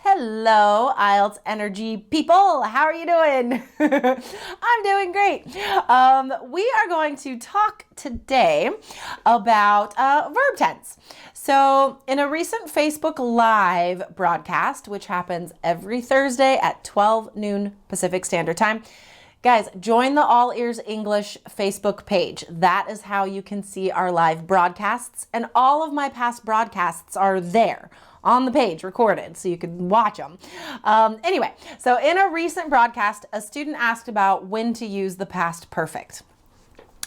Hello, IELTS Energy people. How are you doing? I'm doing great. We are going to talk today about verb tense. So in a recent Facebook Live broadcast, which happens every Thursday at 12 noon Pacific Standard Time, guys, join the All Ears English Facebook page. That is how you can see our live broadcasts, and all of my past broadcasts are there on the page recorded so you can watch them. Anyway, so in a recent broadcast, a student asked about when to use the past perfect.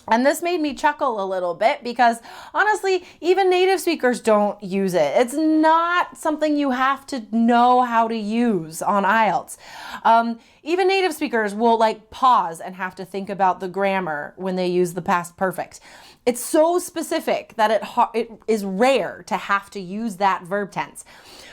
And this made me chuckle a little bit because honestly, even native speakers don't use it. It's not something you have to know how to use on IELTS. Even native speakers will pause and have to think about the grammar when they use the past perfect. It's so specific that it is rare to have to use that verb tense.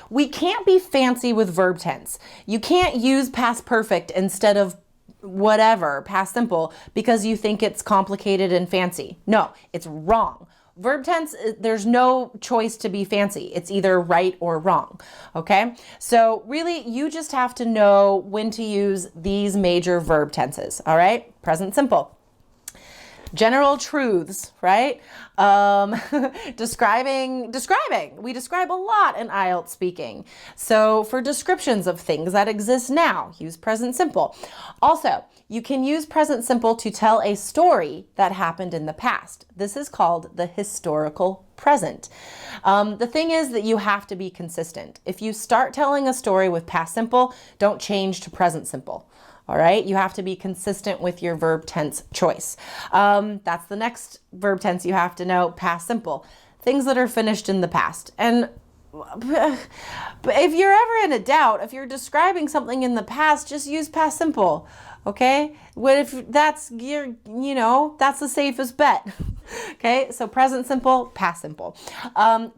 We can't be fancy with verb tense. You can't use past perfect instead of whatever, past simple, because you think it's complicated and fancy. No, it's wrong. Verb tense, there's no choice to be fancy. It's either right or wrong, okay? So really, you just have to know when to use these major verb tenses, all right? Present simple. General truths, right? Describing. We describe a lot in IELTS speaking. So for descriptions of things that exist now, use present simple. Also, you can use present simple to tell a story that happened in the past. This is called the historical present. The thing is that you have to be consistent. If you start telling a story with past simple, don't change to present simple. All right, you have to be consistent with your verb tense choice. That's the next verb tense you have to know, past simple. Things that are finished in the past. And if you're ever in a doubt, if you're describing something in the past, just use past simple, okay? What if that's that's the safest bet. Okay, so present simple, past simple.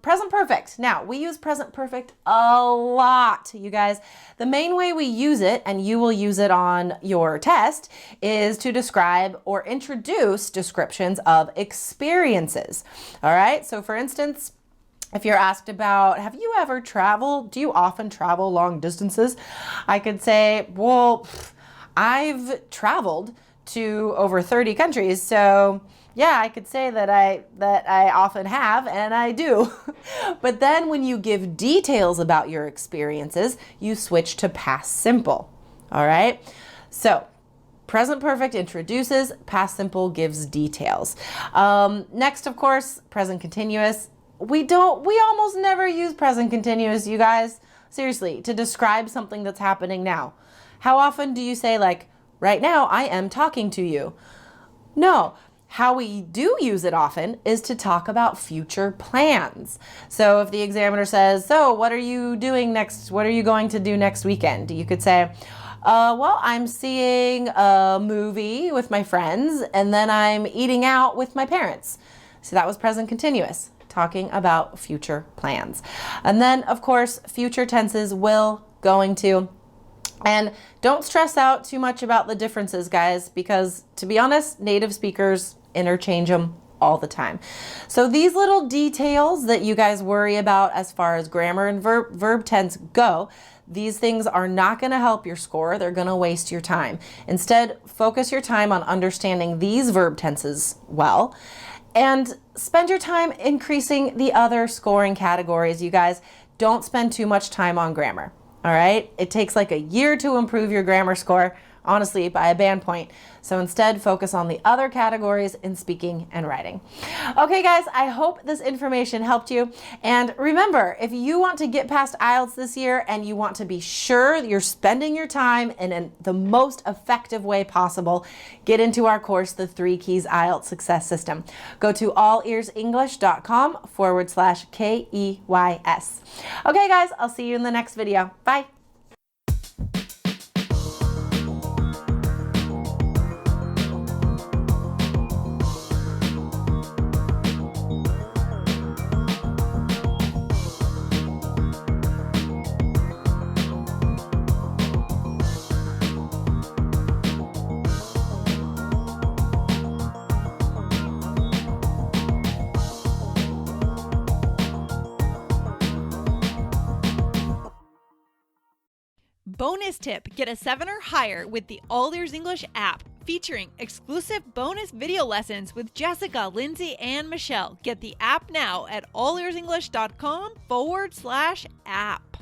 Present perfect. Now, we use present perfect a lot, you guys. The main way we use it, and you will use it on your test, is to describe or introduce descriptions of experiences. All right, so for instance, if you're asked about, have you ever traveled? Do you often travel long distances? I could say, well, I've traveled to over 30 countries, so yeah, I could say that I often have, and I do. But then when you give details about your experiences, you switch to past simple. All right? So present perfect introduces, past simple gives details. Next, of course, present continuous. We almost never use present continuous, you guys. Seriously, to describe something that's happening now. How often do you say right now I am talking to you? No. How we do use it often is to talk about future plans. So if the examiner says, so what are you doing next? What are you going to do next weekend? You could say, well, I'm seeing a movie with my friends, and then I'm eating out with my parents. So that was present continuous, talking about future plans. And then, of course, future tenses, will, going to. And don't stress out too much about the differences, guys, because to be honest, native speakers interchange them all the time. So these little details that you guys worry about as far as grammar and verb tense go, these things are not going to help your score. They're going to waste your time. Instead, focus your time on understanding these verb tenses well, and spend your time increasing the other scoring categories. You guys, don't spend too much time on grammar. All right? It takes a year to improve your grammar score, honestly, by a band point. So instead, focus on the other categories in speaking and writing. Okay, guys, I hope this information helped you. And remember, if you want to get past IELTS this year and you want to be sure you're spending your time in the most effective way possible, get into our course, The 3 Keys IELTS Success System. Go to allearsenglish.com/KEYS. Okay, guys, I'll see you in the next video. Bye. Bonus tip, get a 7 or higher with the All Ears English app, featuring exclusive bonus video lessons with Jessica, Lindsay, and Michelle. Get the app now at allearsenglish.com/app.